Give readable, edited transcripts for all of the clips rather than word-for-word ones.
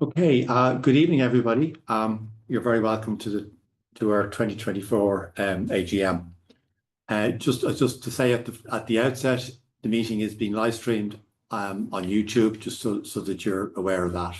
Okay, good evening, everybody. You're very welcome to our 2024 AGM. Just to say at the outset, the meeting is being live streamed on YouTube, just so that you're aware of that.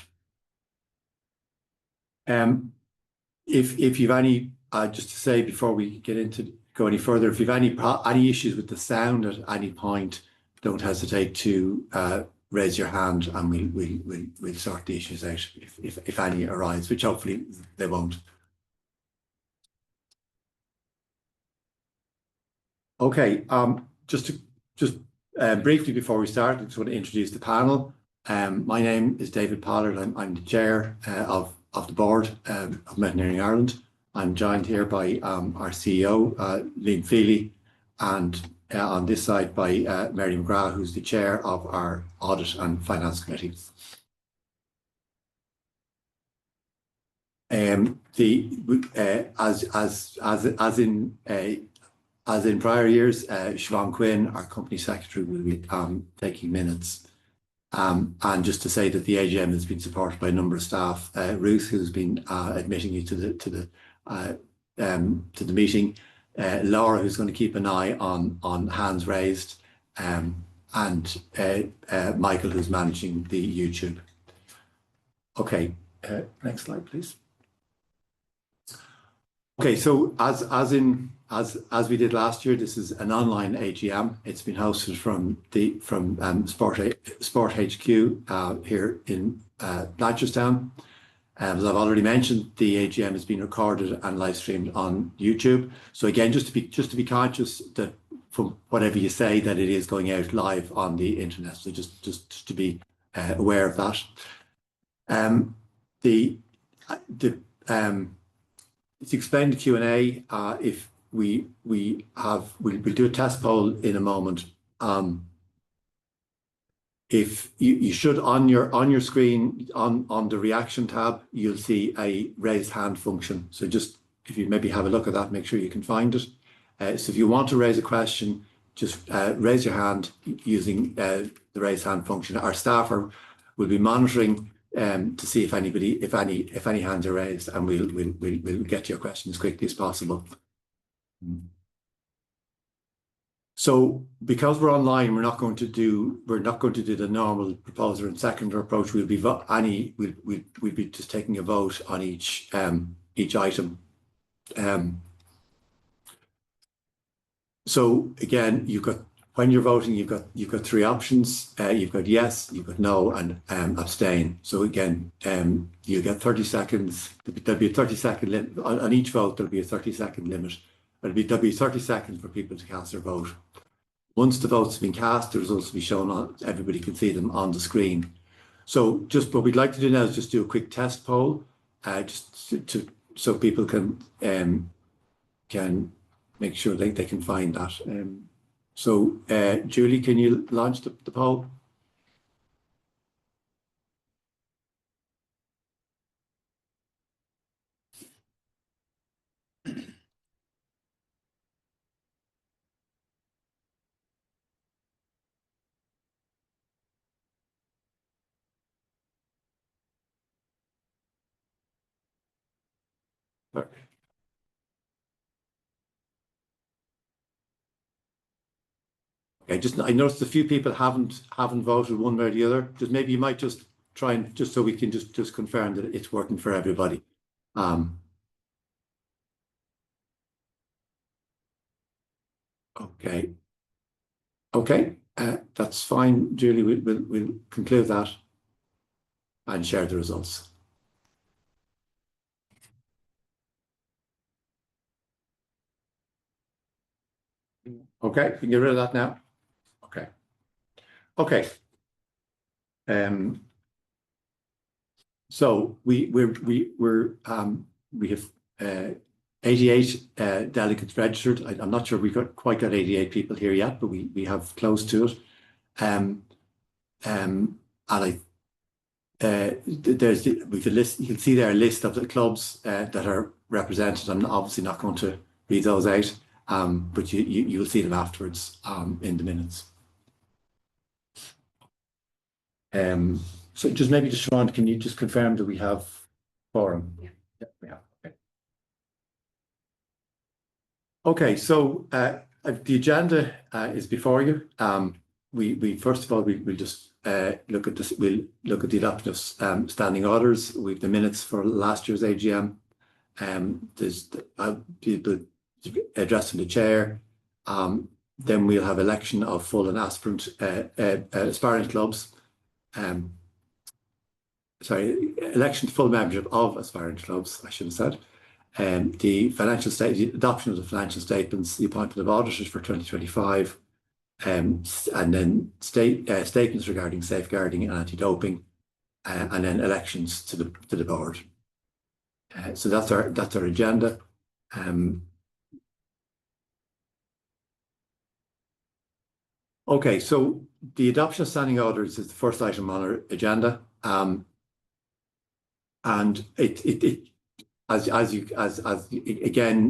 If you've any, just to say before we go any further, if you've any issues with the sound at any point, don't hesitate to raise your hand, and we'll sort the issues out if any arise, which hopefully they won't. Okay, just briefly before we start, I just want to introduce the panel. My name is David Pollard. I'm the chair of the board of Mountaineering Ireland. I'm joined here by our CEO, Liam Feely, and on this side by Mary McGrath, who's the chair of our Audit and Finance Committee. As in prior years, Siobhan Quinn, our company secretary, will be taking minutes. And just to say that the AGM has been supported by a number of staff. Ruth, who's been admitting you to the meeting. Laura, who's going to keep an eye on hands raised, and Michael, who's managing the YouTube. Okay, next slide, please. Okay, so as we did last year, this is an online AGM. It's been hosted from Sport HQ here in Blanchardstown. As I've already mentioned, the AGM has been recorded and live streamed on YouTube. So again, just to be conscious that from whatever you say, that it is going out live on the internet. So just to be aware of that. To explain the Q&A, if we'll do a test poll in a moment. If you should on your screen on the reaction tab, you'll see a raise hand function. So just if you maybe have a look at that, make sure you can find it. So if you want to raise a question, just raise your hand using the raise hand function. Our staff will be monitoring to see if any hands are raised, and we'll get to your question as quickly as possible. So because we're online, we're not going to do the normal proposer and seconder approach. We'll be just taking a vote on each item. So again, when you're voting, you've got three options. You've got yes, you've got no, and abstain. So again, you get 30 seconds. There'll be a 30-second limit on each vote. There'll be a 30-second limit. There'll be 30 seconds for people to cast their vote. Once the votes have been cast, the results will be shown on. Everybody can see them on the screen. So just what we'd like to do now is just do a quick test poll, so people can make sure they can find that. So, Julie, can you launch the poll? Okay, just I noticed a few people haven't voted one way or the other. Just maybe you might just try and just so we can just confirm that it's working for everybody. Okay, okay, that's fine, Julie. We'll conclude that and share the results. Okay, we can get rid of that now. Okay, okay. So we have 88 delegates registered. I'm not sure we quite got 88 people here yet, but we have close to it. And there's we can list. You can see there a list of the clubs that are represented. I'm obviously not going to read those out, but you'll see them afterwards in the minutes. So just maybe Siobhan, can you just confirm that we have quorum? Yeah. Yeah, we have. Okay. Okay, so the agenda is before you. We first of all we'll just look at this. We'll look at the adoption of standing orders. We've the minutes for last year's AGM. There's people addressing the chair. Then we'll have election of full and aspirant clubs. Sorry, election to full membership of aspirant clubs, I should have said. The adoption of the financial statements, the appointment of auditors for 2025, and then statements regarding safeguarding and anti-doping, and then elections to the board. So that's our agenda. Okay, so the adoption of standing orders is the first item on our agenda. And again,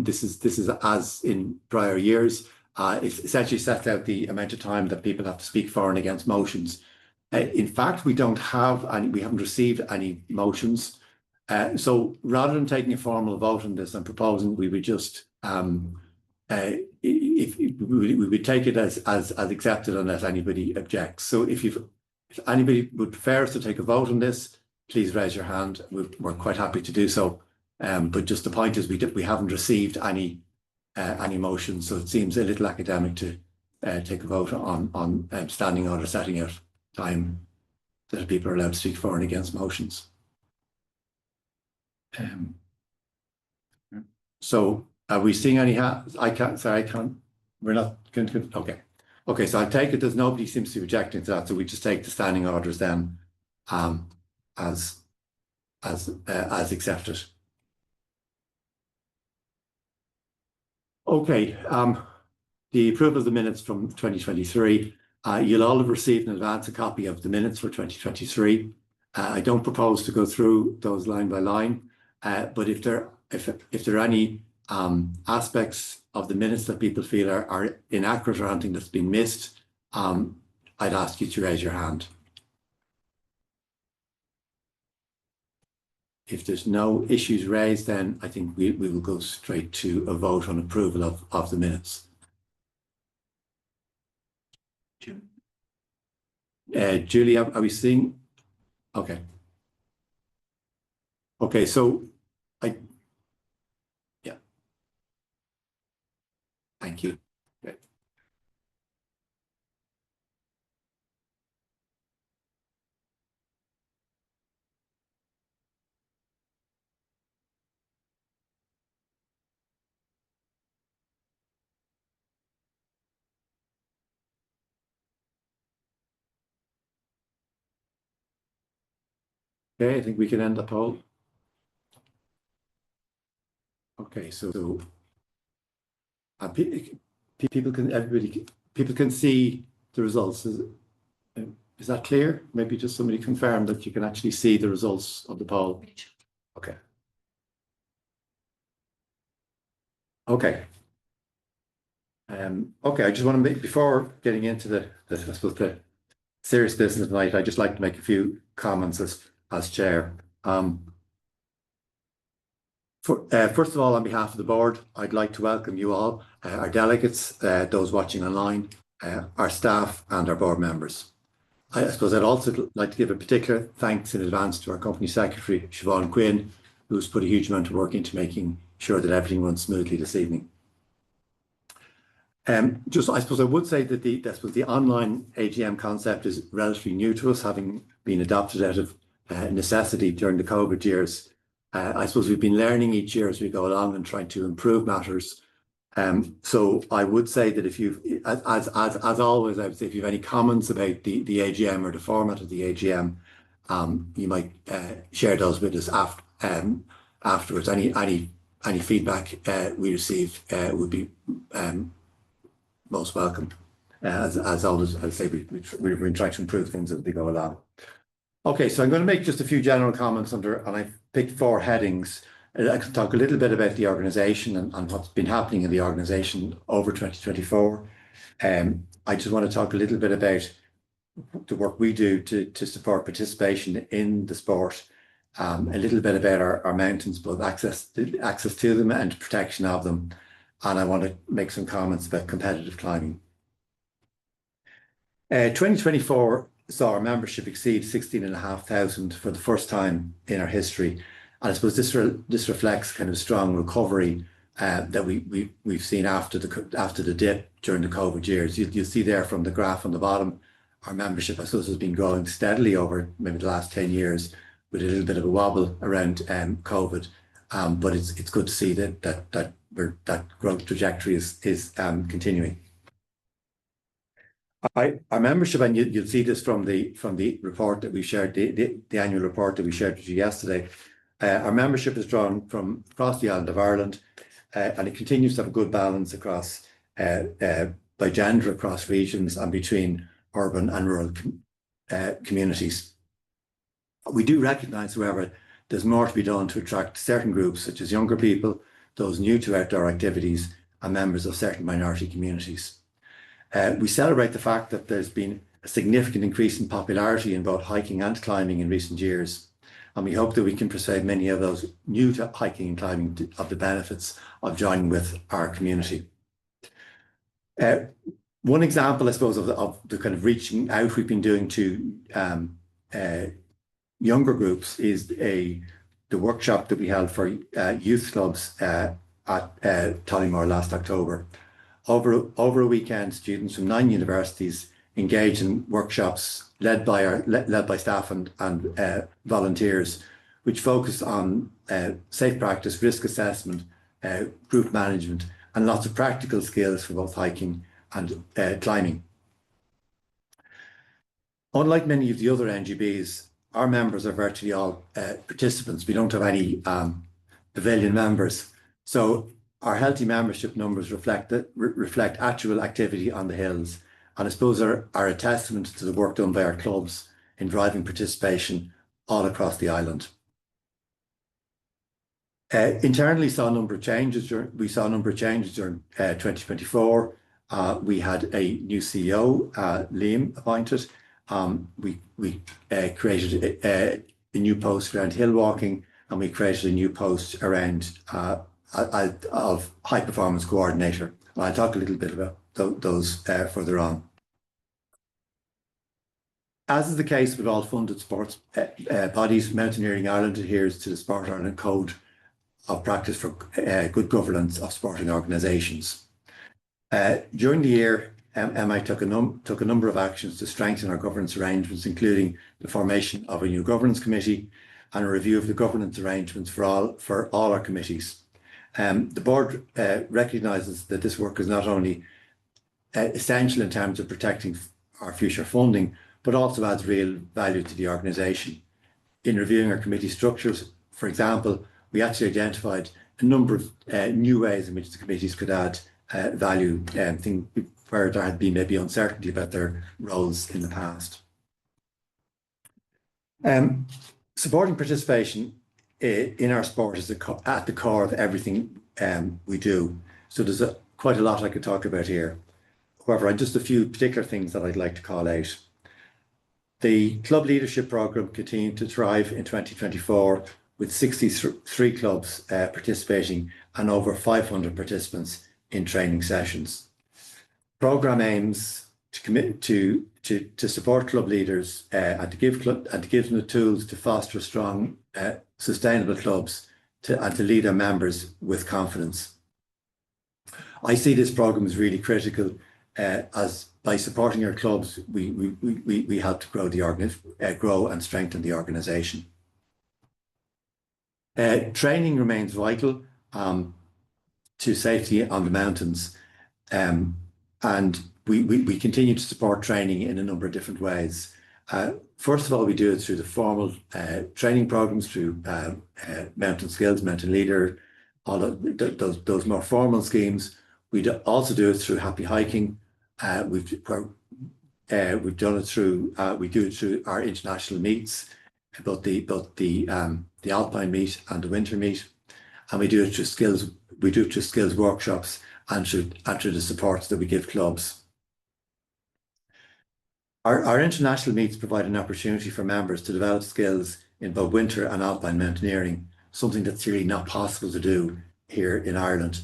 this is as in prior years. It essentially sets out the amount of time that people have to speak for and against motions. In fact, we haven't received any motions. So rather than taking a formal vote on this, I'm proposing we would just if we would take it as accepted unless anybody objects. So if anybody would prefer us to take a vote on this, please raise your hand. We're quite happy to do so. But just the point is we haven't received any motions, so it seems a little academic to take a vote on standing order setting out time that people are allowed to speak for and against motions. So are we seeing any hands? I can't. We're not going to. Okay. Okay. So I take it there's nobody seems to be objecting to that. So we just take the standing orders then as accepted. Okay. The approval of the minutes from 2023. You'll all have received in advance a copy of the minutes for 2023. I don't propose to go through those line by line, but if there are any aspects of the minutes that people feel are inaccurate or anything that's been missed, I'd ask you to raise your hand. If there's no issues raised, then I think we will go straight to a vote on approval of the minutes. Julie, are we seeing? Okay. Okay, so yeah. Thank you. Okay. Okay, I think we can end the poll. Okay, so people can, everybody, people can see the results. Is that clear? Maybe just somebody confirm that you can actually see the results of the poll. Okay. Okay. Okay, I just want to make, before getting into I suppose the serious business tonight, I'd just like to make a few comments as chair. First of all, on behalf of the board, I'd like to welcome you all, our delegates, those watching online, our staff and our board members. I suppose I'd also like to give a particular thanks in advance to our company secretary, Siobhan Quinn, who's put a huge amount of work into making sure that everything runs smoothly this evening. I suppose I would say that the online AGM concept is relatively new to us, having been adopted out of necessity during the COVID years. I suppose we've been learning each year as we go along and trying to improve matters. So I would say that if you've, as always, I would say if you have any comments about the AGM or the format of the AGM, you might share those with us afterwards. Any feedback we receive would be most welcome. As always, I'd say we've been trying to improve things as we go along. Okay, so I'm going to make just a few general comments and I've picked 4 headings. I can talk a little bit about the organisation and what's been happening in the organisation over 2024. I just want to talk a little bit about the work we do to support participation in the sport, a little bit about our mountains, both access to them and protection of them. And I want to make some comments about competitive climbing. 2024 saw our membership exceed 16,500 for the first time in our history. And I suppose this reflects kind of strong recovery that we've seen after the dip during the COVID years. You'll see there from the graph on the bottom, our membership, I suppose, has been growing steadily over maybe the last 10 years with a little bit of a wobble around COVID. But it's good to see that growth trajectory is continuing. Our membership, and you'll see this from the report that we shared, the annual report that we shared with you yesterday. Our membership is drawn from across the island of Ireland, and it continues to have a good balance across by gender, across regions, and between urban and rural communities. We do recognise, however, there's more to be done to attract certain groups, such as younger people, those new to outdoor activities, and members of certain minority communities. We celebrate the fact that there's been a significant increase in popularity in both hiking and climbing in recent years. And we hope that we can persuade many of those new to hiking and climbing of the benefits of joining with our community. One example, I suppose, of the kind of reaching out we've been doing to younger groups is the workshop that we held for youth clubs at Tollymore last October. Over a weekend, students from 9 universities engaged in workshops led by staff and volunteers, which focused on safe practice, risk assessment, group management, and lots of practical skills for both hiking and climbing. Unlike many of the other NGBs, our members are virtually all participants. We don't have any pavilion members. So our healthy membership numbers reflect actual activity on the hills, and I suppose are a testament to the work done by our clubs in driving participation all across the island. Internally, we saw a number of changes during 2024. We had a new CEO, Liam, appointed. We created a new post around hill walking, and we created a new post around of high performance coordinator. I'll talk a little bit about those further on. As is the case with all funded sports bodies, Mountaineering Ireland adheres to the Sport Ireland Code of Practice for Good Governance of Sporting Organisations. During the year, MI took a number of actions to strengthen our governance arrangements, including the formation of a new governance committee and a review of the governance arrangements for all our committees. The board recognises that this work is not only essential in terms of protecting our future funding, but also adds real value to the organisation. In reviewing our committee structures, for example, we actually identified a number of new ways in which the committees could add value thing where there had been maybe uncertainty about their roles in the past. Supporting participation in our sport is at the core of everything we do. So there's quite a lot I could talk about here. However, just a few particular things that I'd like to call out. The club leadership programme continued to thrive in 2024 with 63 clubs participating and over 500 participants in training sessions. The programme aims to commit to support club leaders and to give them the tools to foster strong, sustainable clubs and to lead their members with confidence. I see this programme as really critical, as by supporting our clubs, we help to grow and strengthen the organisation. Training remains vital to safety on the mountains, and we continue to support training in a number of different ways. First of all, we do it through the formal training programs, through Mountain Skills, Mountain Leader, all of those more formal schemes. We also do it through Happy Hiking. We've done it through we do it through our international meets, both the Alpine meet and the winter meet, and we do it through skills. We do it through skills workshops and through the supports that we give clubs. Our international meets provide an opportunity for members to develop skills in both winter and alpine mountaineering, something that's really not possible to do here in Ireland.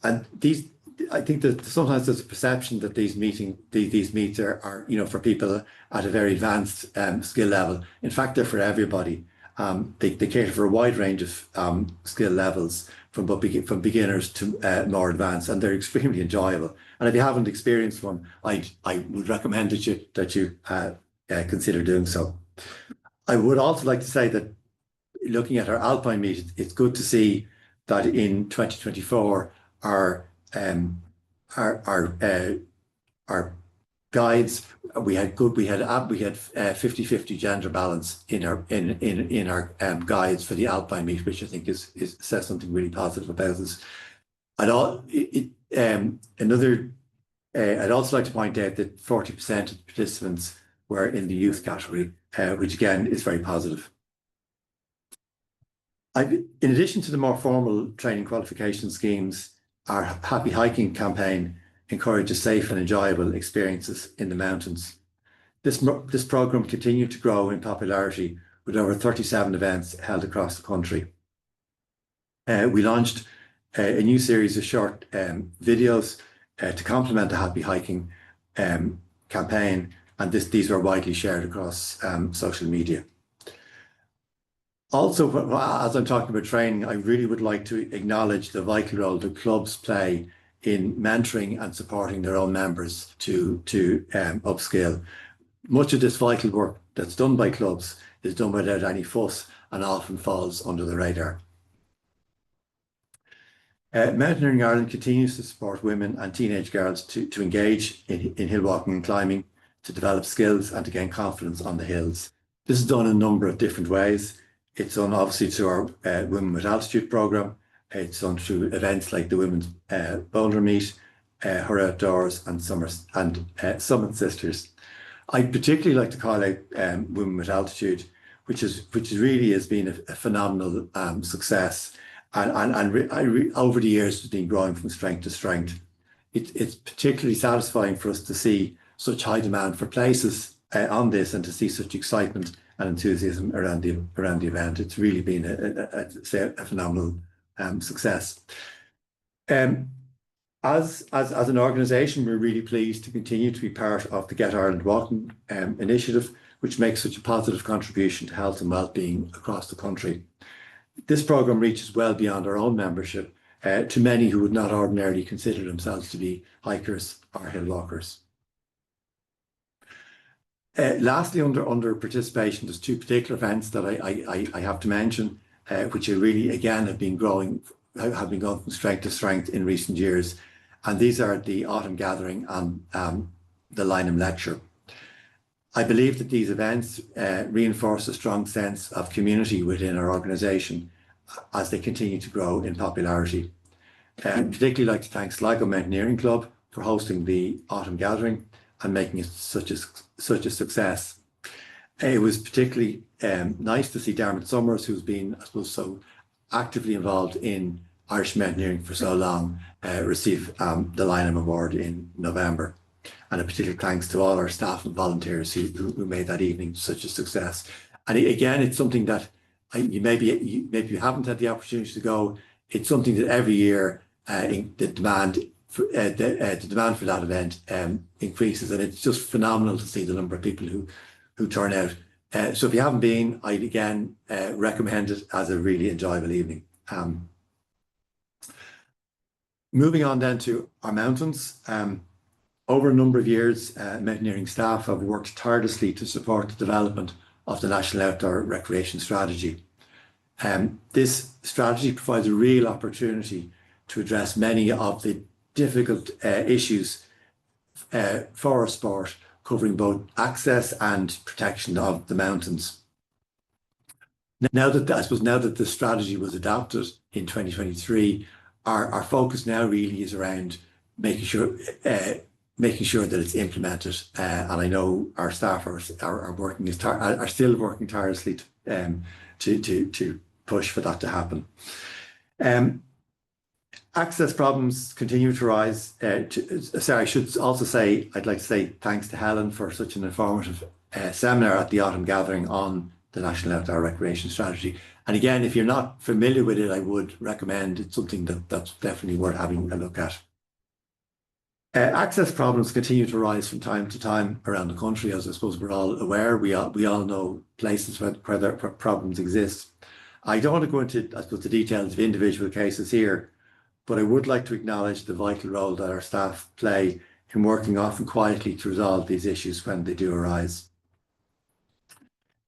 And these, I think that sometimes there's a perception that these meets are for people at a very advanced skill level. In fact, they're for everybody. They cater for a wide range of skill levels, from beginners to more advanced, and they're extremely enjoyable. And if you haven't experienced one, I would recommend that you consider doing so. I would also like to say that looking at our Alpine meet, it's good to see that in 2024 our guides, we had 50-50 gender balance in our guides for the Alpine meet, which I think says something really positive about us. I'd also like to point out that 40% of the participants were in the youth category, which again is very positive. In addition to the more formal training qualification schemes, our Happy Hiking campaign encourages safe and enjoyable experiences in the mountains. This programme continued to grow in popularity with over 37 events held across the country. We launched a new series of short videos to complement the Happy Hiking campaign, and these were widely shared across social media. Also, as I'm talking about training, I really would like to acknowledge the vital role that clubs play in mentoring and supporting their own members to upskill. Much of this vital work that's done by clubs is done without any fuss and often falls under the radar. Mountaineering Ireland continues to support women and teenage girls to engage in hill walking and climbing, to develop skills and to gain confidence on the hills. This is done in a number of different ways. It's done obviously through our Women with Altitude programme. It's done through events like the Women's Boulder Meet, Her Outdoors, and Summit Sisters. I'd particularly like to call out Women with Altitude, which really has been a phenomenal success, and over the years has been growing from strength to strength. It's particularly satisfying for us to see such high demand for places on this, and to see such excitement and enthusiasm around the event. It's really been a phenomenal success. As an organisation, we're really pleased to continue to be part of the Get Ireland Walking initiative, which makes such a positive contribution to health and well-being across the country. This programme reaches well beyond our own membership to many who would not ordinarily consider themselves to be hikers or hill walkers. Lastly, under participation, there's two particular events that I have to mention, which are really, again, have been going from strength to strength in recent years. And these are the Autumn Gathering and the Lynham Lecture. I believe that these events reinforce a strong sense of community within our organisation as they continue to grow in popularity. particularly like to thank Sligo Mountaineering Club for hosting the autumn gathering and making it such a success. It was particularly nice to see Dermot Summers, who's been, I suppose, so actively involved in Irish mountaineering for so long, receive the Lynham Award in November. And a particular thanks to all our staff and volunteers who made that evening such a success. And again, it's something that maybe you haven't had the opportunity to go. It's something that every year the demand for that event increases, and it's just phenomenal to see the number of people who turn out. So if you haven't been, I'd again recommend it as a really enjoyable evening. Moving on then to our mountains. Over a number of years, mountaineering staff have worked tirelessly to support the development of the National Outdoor Recreation Strategy. This strategy provides a real opportunity to address many of the difficult issues for our sport, covering both access and protection of the mountains. Now that the strategy was adopted in 2023, our focus now really is around making sure that it's implemented. And I know our staff are still working tirelessly to push for that to happen. Access problems continue to rise. I should also say, I'd like to say thanks to Helen for such an informative seminar at the autumn gathering on the National Outdoor Recreation Strategy. And again, if you're not familiar with it, I would recommend it's something that's definitely worth having a look at. Access problems continue to rise from time to time around the country, as I suppose we're all aware. We all know places where problems exist. I don't want to go into, I suppose, the details of individual cases here, but I would like to acknowledge the vital role that our staff play in working often quietly to resolve these issues when they do arise.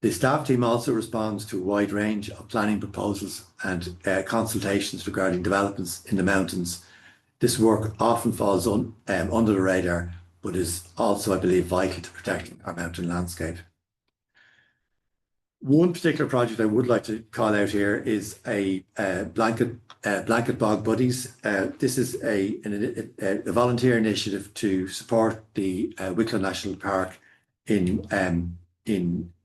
The staff team also responds to a wide range of planning proposals and consultations regarding developments in the mountains. This work often falls under the radar, but is also, I believe, vital to protecting our mountain landscape. One particular project I would like to call out here is a blanket bog buddies. This is a volunteer initiative to support the Wicklow National Park in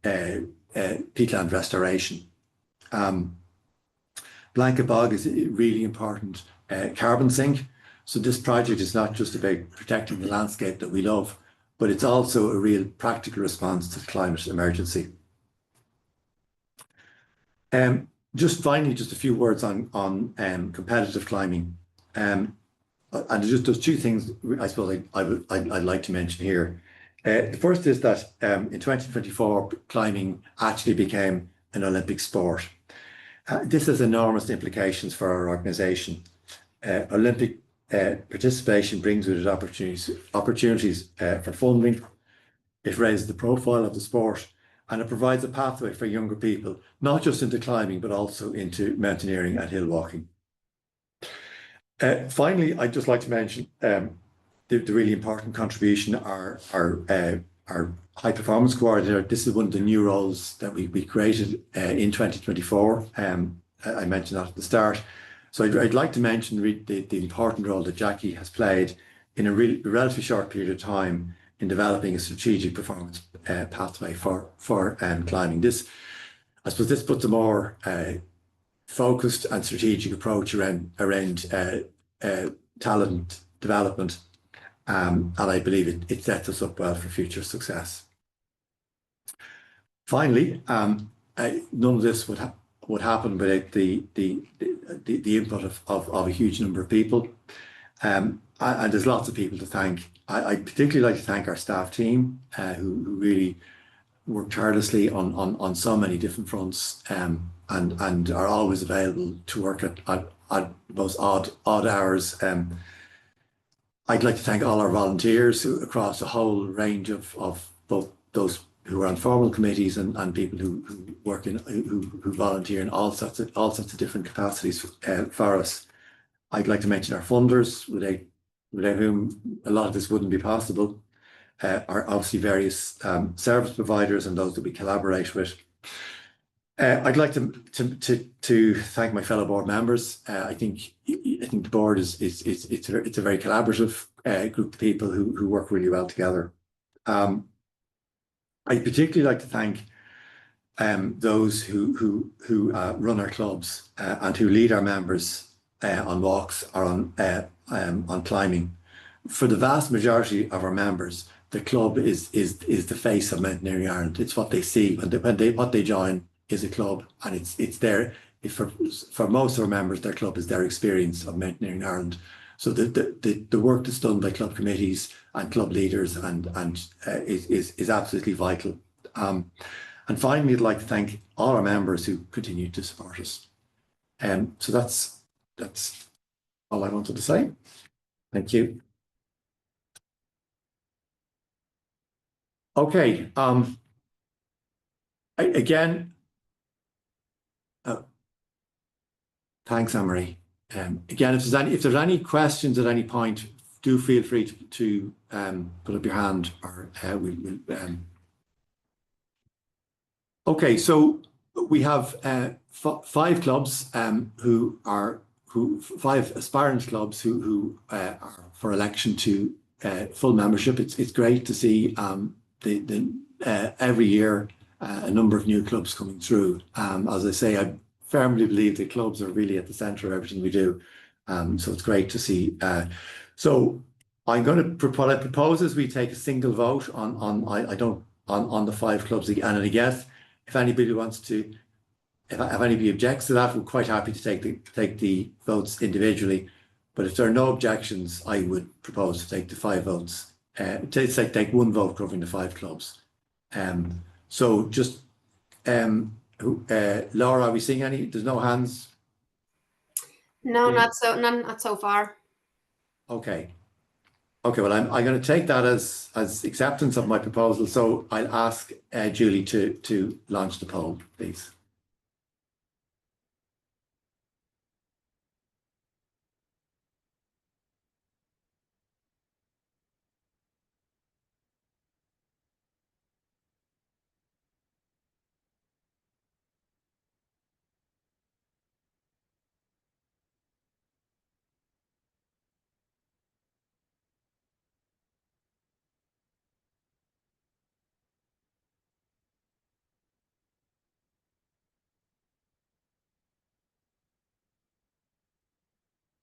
peatland restoration. Blanket bog is a really important carbon sink. So this project is not just about protecting the landscape that we love, but it's also a real practical response to the climate emergency. Just finally, just a few words on competitive climbing. And just those two things I suppose I'd like to mention here. The first is that in 2024, climbing actually became an Olympic sport. This has enormous implications for our organisation. Olympic participation brings with it opportunities for funding. It raises the profile of the sport, and it provides a pathway for younger people, not just into climbing, but also into mountaineering and hill walking. Finally, I'd just like to mention the really important contribution our high performance coordinator. This is one of the new roles that we created in 2024. I mentioned that at the start. So I'd like to mention the important role that Jackie has played in a relatively short period of time in developing a strategic performance pathway for climbing. I suppose this puts a more focused and strategic approach around talent development, and I believe it sets us up well for future success. Finally, none of this would happen without the input of a huge number of people, and there's lots of people to thank. I'd particularly like to thank our staff team who really work tirelessly on so many different fronts, and are always available to work at most odd hours. I'd like to thank all our volunteers across a whole range of both those who are on formal committees and people who work who volunteer in all sorts of different capacities for us. I'd like to mention our funders, without whom a lot of this wouldn't be possible. Our obviously various service providers and those that we collaborate with. I'd like to thank my fellow board members. I think the board is it's a very collaborative group of people who work really well together. I'd particularly like to thank those who run our clubs and who lead our members on walks or on climbing. For the vast majority of our members, the club is the face of Mountaineering Ireland. It's what they see what they join is a club, and it's there. For most of our members, their club is their experience of Mountaineering Ireland. So the work that's done by club committees and club leaders is absolutely vital. And finally, I'd like to thank all our members who continue to support us. So that's all I wanted to say. Thank you. Okay. Again, thanks, Anne-Marie. Again, if there's any questions at any point, do feel free to put up your hand, or okay. So we have 5 clubs five aspirant clubs who are for election to full membership. It's great to see every year a number of new clubs coming through. As I say, I firmly believe that clubs are really at the centre of everything we do. So it's great to see. So I'm going to what I propose is we take a single vote on the 5 clubs again. And I guess if anybody wants to, if anybody objects to that, we're quite happy to take the votes individually. But if there are no objections, I would propose to take the 5 votes. Take 1 vote covering the 5 clubs. So just Laura, are we seeing any? There's no hands. No, none not so far. Okay. Okay. Well, I'm going to take that as acceptance of my proposal. So I'll ask Julie to launch the poll, please.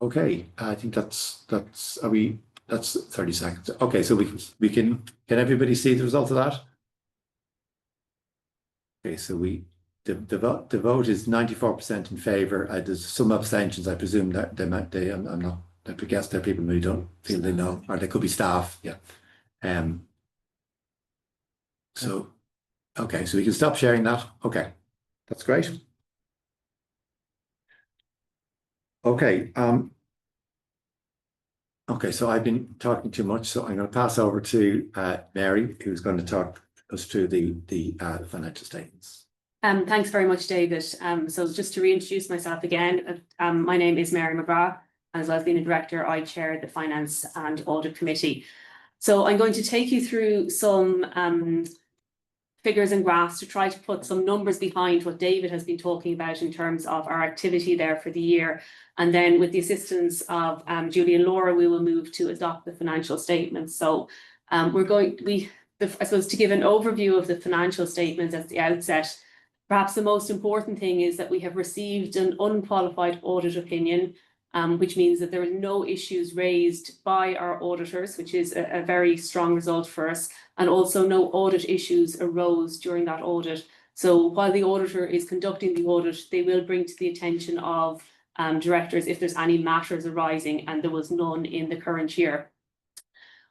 Okay, I think that's 30 seconds. Okay, so we can everybody see the result of that? Okay, so the vote is 94% in favour. There's some abstentions. I presume that I'm not. I guess there are people who don't feel they know, or they could be staff. Yeah. So okay, so we can stop sharing that. Okay, that's great. Okay. Okay, so I've been talking too much, so I'm going to pass over to Mary, who's going to talk us through the financial statements. Thanks very much, David. So just to reintroduce myself again, my name is Mary McGrath, and as well as being a director, I chair the Finance and Audit Committee. So I'm going to take you through some figures and graphs to try to put some numbers behind what David has been talking about in terms of our activity there for the year. And then with the assistance of Julie and Laura, we will move to adopt the financial statements. So I suppose to give an overview of the financial statements at the outset, perhaps the most important thing is that we have received an unqualified audit opinion, which means that there are no issues raised by our auditors, which is a very strong result for us. And also no audit issues arose during that audit. So while the auditor is conducting the audit, they will bring to the attention of directors if there's any matters arising, and there was none in the current year.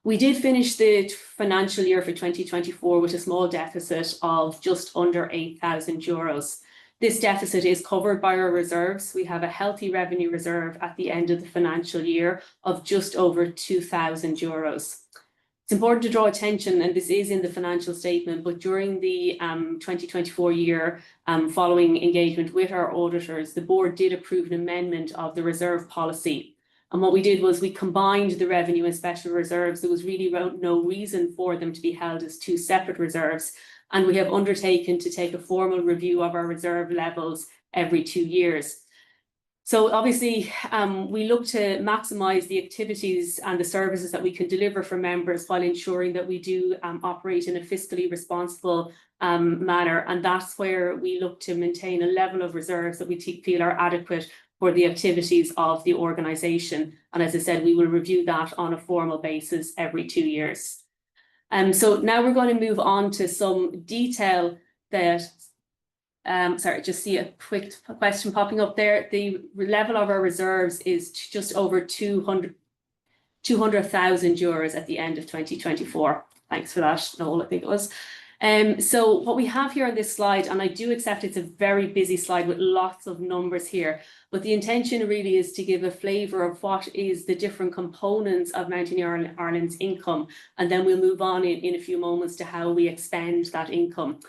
We did finish the financial year for 2024 with a small deficit of just under €8,000. This deficit is covered by our reserves. We have a healthy revenue reserve at the end of the financial year of just over €2,000. It's important to draw attention, and this is in the financial statement, but during the 2024 year, following engagement with our auditors, the board did approve an amendment of the reserve policy. And what we did was we combined the revenue and special reserves. There was really no reason for them to be held as 2 separate reserves. and we have undertaken to take a formal review of our reserve levels every 2 years. So obviously, we look to maximise the activities and the services that we can deliver for members while ensuring that we do operate in a fiscally responsible manner. And that's where we look to maintain a level of reserves that we feel are adequate for the activities of the organisation. And as I said, we will review that on a formal basis every 2 years. So now we're going to move on to some detail that sorry, just see a quick question popping up there. The level of our reserves is just over 200,000 euros at the end of 2024. Thanks for that, Noel, I think it was. So what we have here on this slide, and I do accept it's a very busy slide with lots of numbers here, but the intention really is to give a flavour of what is the different components of Mountaineering Ireland's income, and then we'll move on in a few moments to how we expend that income.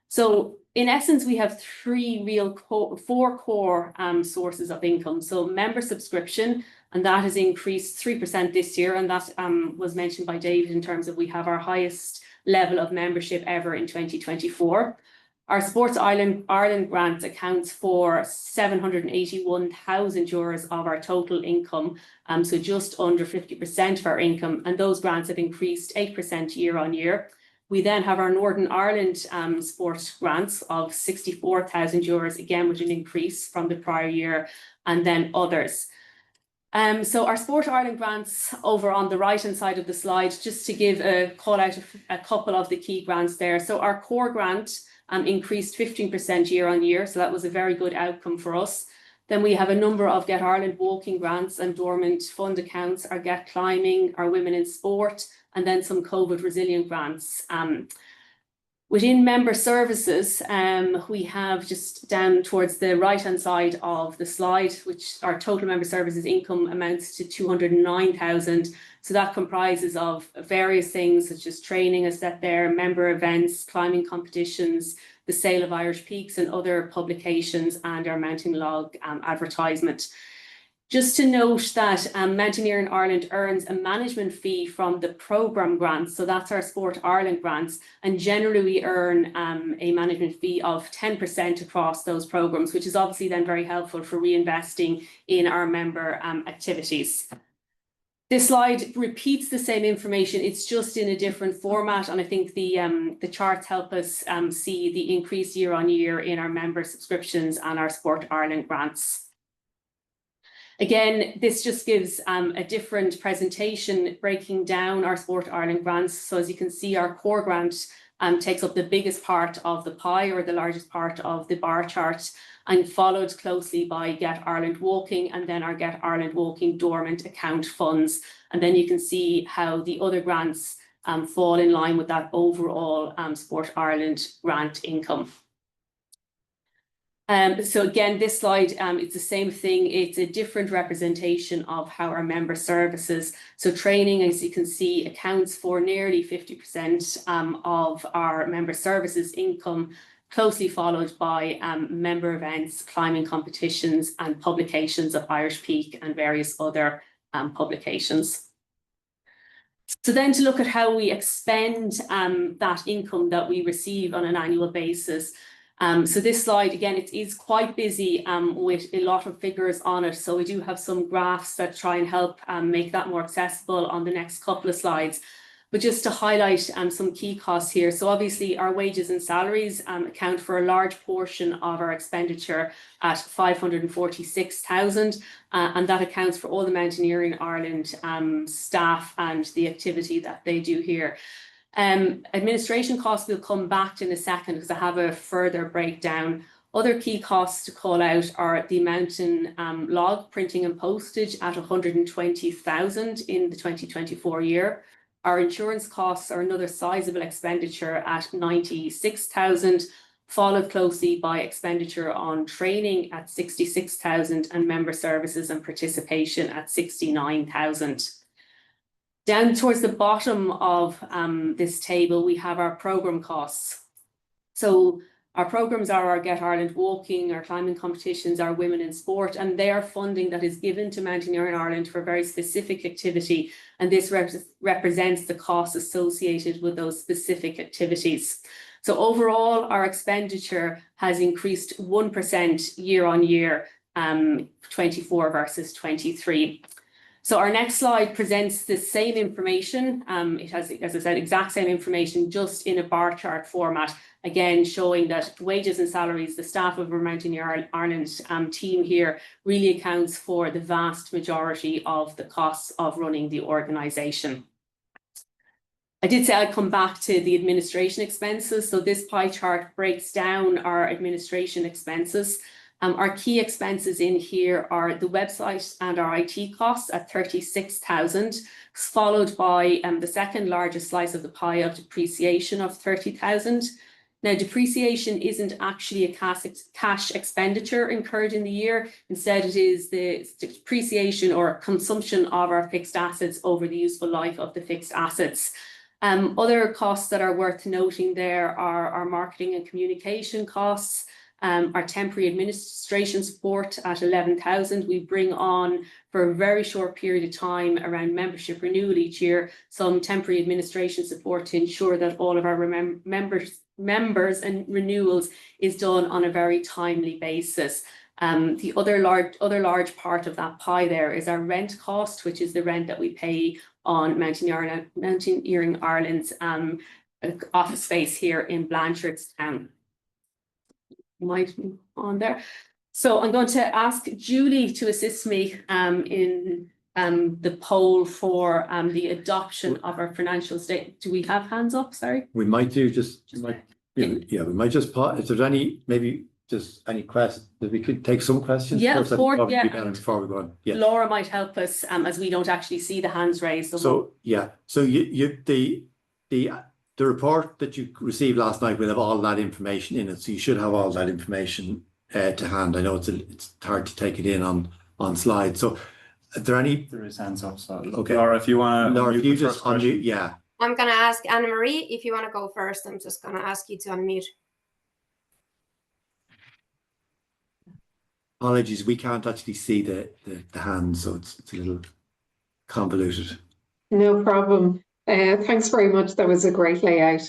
So in essence, we have four core sources of income. So member subscription, and that has increased 3% this year. And that was mentioned by David in terms of we have our highest level of membership ever in 2024. Our Sports Ireland grant accounts for 781,000 euros of our total income. So just under 50% of our income. And those grants have increased 8% year on year. We then have our Northern Ireland sport grants of 64,000 euros, again, with an increase from the prior year, and then others. So our Sport Ireland grants over on the right-hand side of the slide, just to give a call out of a couple of the key grants there. So our core grant increased 15% year on year. So that was a very good outcome for us. Then we have a number of Get Ireland walking grants and dormant fund accounts, our Get Climbing, our Women in Sport, and then some COVID resilient grants. Within member services, we have just down towards the right-hand side of the slide, which our total member services income amounts to 209,000. So that comprises of various things such as training, as set there, member events, climbing competitions, the sale of Irish Peaks and other publications, and our Mountain Log advertisement. Just to note that Mountaineering Ireland earns a management fee from the programme grants. So that's our Sport Ireland grants. And generally we earn a management fee of 10% across those programmes, which is obviously then very helpful for reinvesting in our member activities. This slide repeats the same information. It's just in a different format. And I think the charts help us see the increase year on year in our member subscriptions and our Sport Ireland grants. Again, this just gives a different presentation breaking down our Sport Ireland grants. So as you can see, our core grant takes up the biggest part of the pie, or the largest part of the bar chart, and followed closely by Get Ireland Walking and then our Get Ireland Walking dormant account funds. And then you can see how the other grants fall in line with that overall Sport Ireland grant income. So again, this slide, it's the same thing. It's a different representation of how our member services, so training, as you can see, accounts for nearly 50% of our member services income, closely followed by member events, climbing competitions, and publications of Irish Peak and various other publications. So then to look at how we expend that income that we receive on an annual basis. So this slide, again, it is quite busy with a lot of figures on it. So we do have some graphs that try and help make that more accessible on the next couple of slides. But just to highlight some key costs here. So obviously our wages and salaries account for a large portion of our expenditure at 546,000. And that accounts for all the Mountaineering Ireland staff and the activity that they do here. Administration costs we'll come back to in a second because I have a further breakdown. Other key costs to call out are the Mountain Log printing and postage at 120,000 in the 2024 year. Our insurance costs are another sizable expenditure at 96,000, followed closely by expenditure on training at 66,000 and member services and participation at 69,000. Down towards the bottom of this table, we have our programme costs. So our programmes are our Get Ireland Walking, our climbing competitions, our Women in Sport, and they are funding that is given to Mountaineering Ireland for very specific activity. And this represents the costs associated with those specific activities. So overall, our expenditure has increased 1% year on year, 24 versus 23. So our next slide presents the same information. It has, as I said, exact same information, just in a bar chart format, again, showing that wages and salaries, the staff of our Mountaineering Ireland team here really accounts for the vast majority of the costs of running the organisation. I did say I'd come back to the administration expenses. So this pie chart breaks down our administration expenses. Our key expenses in here are the website and our IT costs at 36,000, followed by the second largest slice of the pie of depreciation of 30,000. Now, depreciation isn't actually a cash expenditure incurred in the year. Instead, it is the depreciation or consumption of our fixed assets over the useful life of the fixed assets. Other costs that are worth noting there are our marketing and communication costs, our temporary administration support at 11,000. We bring on, for a very short period of time, around membership renewal each year, some temporary administration support to ensure that all of our members and renewals is done on a very timely basis. The other large part of that pie there is our rent cost, which is the rent that we pay on Mountaineering Ireland's office space here in Blanchardstown. Might move on there. So I'm going to ask Julie to assist me in the poll for the adoption of our financial statement. Do we have hands up? Sorry. We might do we might just pause. If there's any, maybe just any questions, we could take some questions. Yeah, first, before we go on. Yeah. Laura might help us as we don't actually see the hands raised. So yeah, so the report that you received last night will have all that information in it, so you should have all that information to hand. I know it's hard to take it in on slides. So, are there any? There is hands up. So okay, Laura, if you want to. Laura, if you just unmute, yeah. I'm going to ask Anna Marie if you want to go first. I'm just going to ask you to unmute. Apologies, we can't actually see the hands, so it's a little convoluted. No problem. Thanks very much. That was a great layout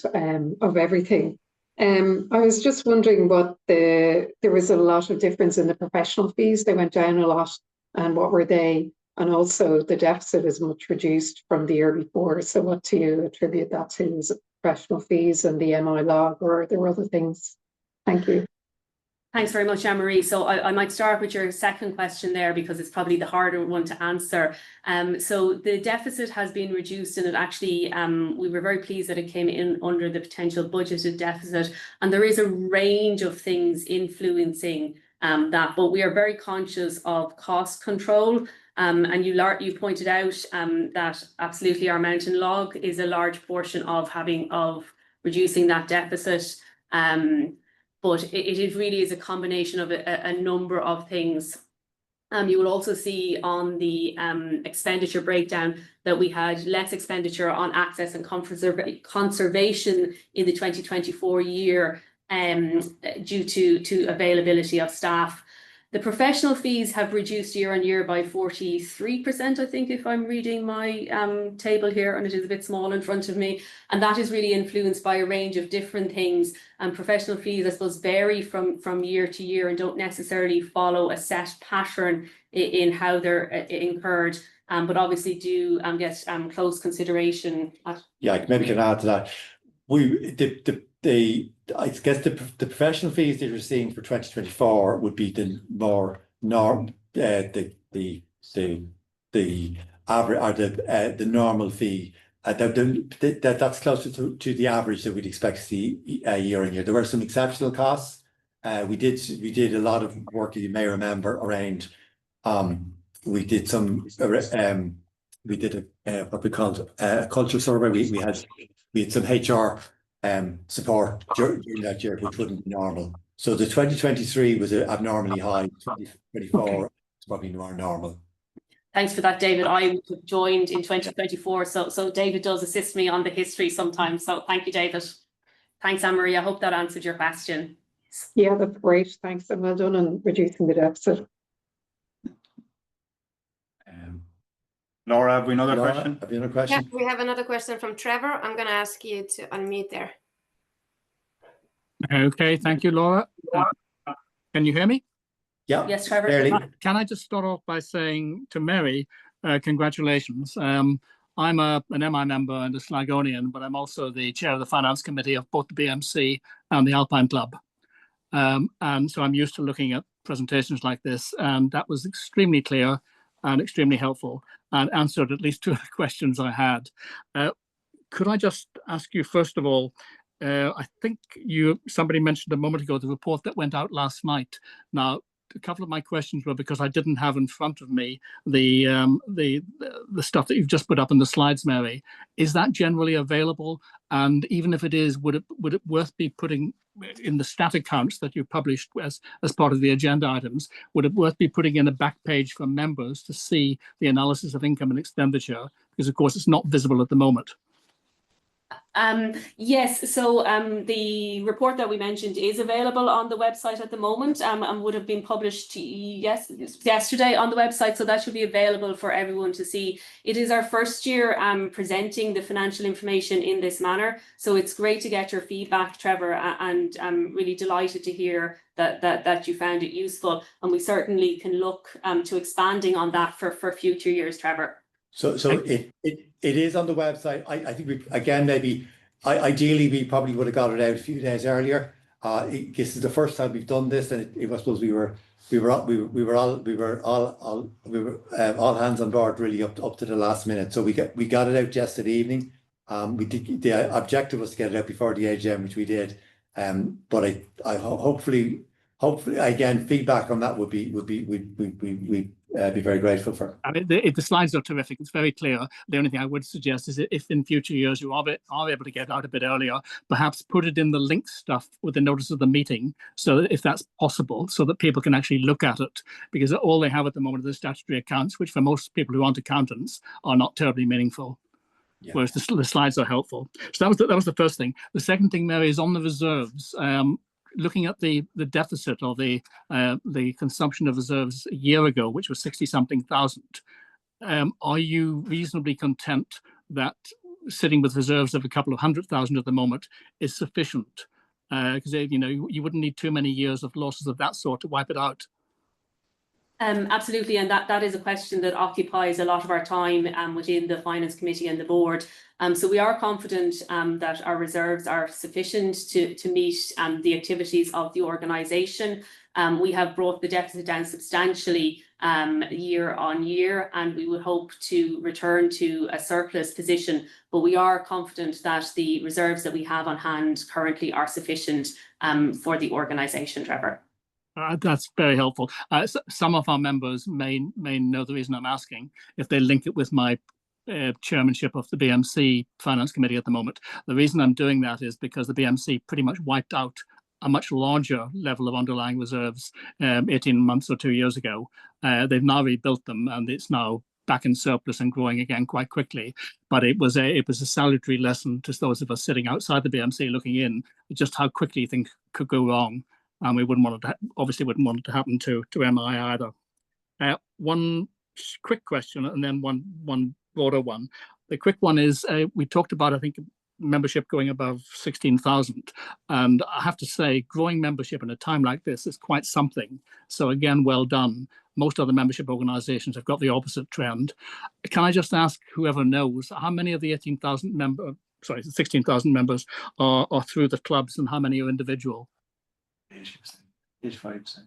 of everything. I was just wondering there was a lot of difference in the professional fees. They went down a lot, and what were they? And also the deficit is much reduced from the year before. So what do you attribute that to? Is it professional fees and the MI log, or are there other things? Thank you. Thanks very much, Anne-Marie. So I might start with your second question there, because it's probably the harder one to answer. So the deficit has been reduced, and it actually, we were very pleased that it came in under the potential budgeted deficit. And there is a range of things influencing that, but we are very conscious of cost control. And you pointed out that absolutely our mountain log is a large portion of reducing that deficit. But it really is a combination of a number of things. You will also see on the expenditure breakdown that we had less expenditure on access and conservation in the 2024 year due to availability of staff. The professional fees have reduced year on year by 43%, I think, if I'm reading my table here, and it is a bit small in front of me. And that is really influenced by a range of different things. And professional fees, I suppose, vary from year to year and don't necessarily follow a set pattern in how they're incurred, but obviously do get close consideration. Yeah, maybe can add to that. I guess the professional fees that you're seeing for 2024 would be the more norm, the average or the normal fee. That's closer to the average that we'd expect to see year on year. There were some exceptional costs. We did a lot of work, you may remember, around. We did some. We did what we called a culture survey. We had some HR support during that year, which wouldn't be normal. So the 2023 was abnormally high. 2024 is probably more normal. Thanks for that, David. I joined in 2024, so David does assist me on the history sometimes. So thank you, David. Thanks, Anne-Marie. I hope that answered your question. Yeah, that's great. Thanks, and well done on reducing the deficit. Laura, have we another question? Have you another question? Yeah, we have another question from Trevor. I'm going to ask you to unmute there. Okay, thank you, Laura. Can you hear me? Yeah. Yes, Trevor. Barely. Can I just start off by saying to Mary, congratulations. I'm an MI member and a Sligonian, but I'm also the chair of the finance committee of both the BMC and the Alpine Club. And so I'm used to looking at presentations like this, and that was extremely clear and extremely helpful and answered at least 2 of the questions I had. Could I just ask you, first of all, I think somebody mentioned a moment ago the report that went out last night. Now, a couple of my questions were because I didn't have in front of me the stuff that you've just put up in the slides, Mary. Is that generally available? And even if it is, would it worth be putting in the stat accounts that you published as part of the agenda items? Would it worth be putting in a back page for members to see the analysis of income and expenditure? Because of course it's not visible at the moment. Yes, so the report that we mentioned is available on the website at the moment and would have been published yesterday on the website, so that should be available for everyone to see. It is our first year presenting the financial information in this manner, so it's great to get your feedback, Trevor, and I'm really delighted to hear that you found it useful, and we certainly can look to expanding on that for future years, Trevor. So it is on the website. I think ideally we probably would have got it out a few days earlier. This is the first time we've done this, and I suppose we were all hands on board really up to the last minute. So we got it out yesterday evening. The objective was to get it out before the AGM, which we did. But I hopefully again feedback on that would be very grateful for. I mean, the slides are terrific. It's very clear. The only thing I would suggest is if in future years you are able to get out a bit earlier, perhaps put it in the link stuff with the notice of the meeting, so that if that's possible, so that people can actually look at it, because all they have at the moment are the statutory accounts, which for most people who aren't accountants are not terribly meaningful. Yeah. Whereas the slides are helpful. So that was the first thing. The second thing, Mary, is on the reserves. Looking at the deficit or the consumption of reserves a year ago, which was 60-something thousand, are you reasonably content that sitting with reserves of a couple of 100,000 at the moment is sufficient? Because you wouldn't need too many years of losses of that sort to wipe it out. Absolutely, and that is a question that occupies a lot of our time within the Finance Committee and the Board. So we are confident that our reserves are sufficient to meet the activities of the organisation. We have brought the deficit down substantially year on year, and we would hope to return to a surplus position. But we are confident that the reserves that we have on hand currently are sufficient for the organisation, Trevor. That's very helpful. Some of our members may know the reason I'm asking, if they link it with my chairmanship of the BMC Finance Committee at the moment. The reason I'm doing that is because the BMC pretty much wiped out a much larger level of underlying reserves 18 months or 2 years ago. They've now rebuilt them, and it's now back in surplus and growing again quite quickly. But it was a salutary lesson to those of us sitting outside the BMC looking in, just how quickly things could go wrong. And we obviously wouldn't want it to happen to MI either. One quick question and then one broader one. The quick one is, we talked about, I think, membership going above 16,000. And I have to say, growing membership in a time like this is quite something. So again, well done. Most other membership organisations have got the opposite trend. Can I just ask whoever knows, how many of the 16,000 members are through the clubs, and how many are individual? 85%.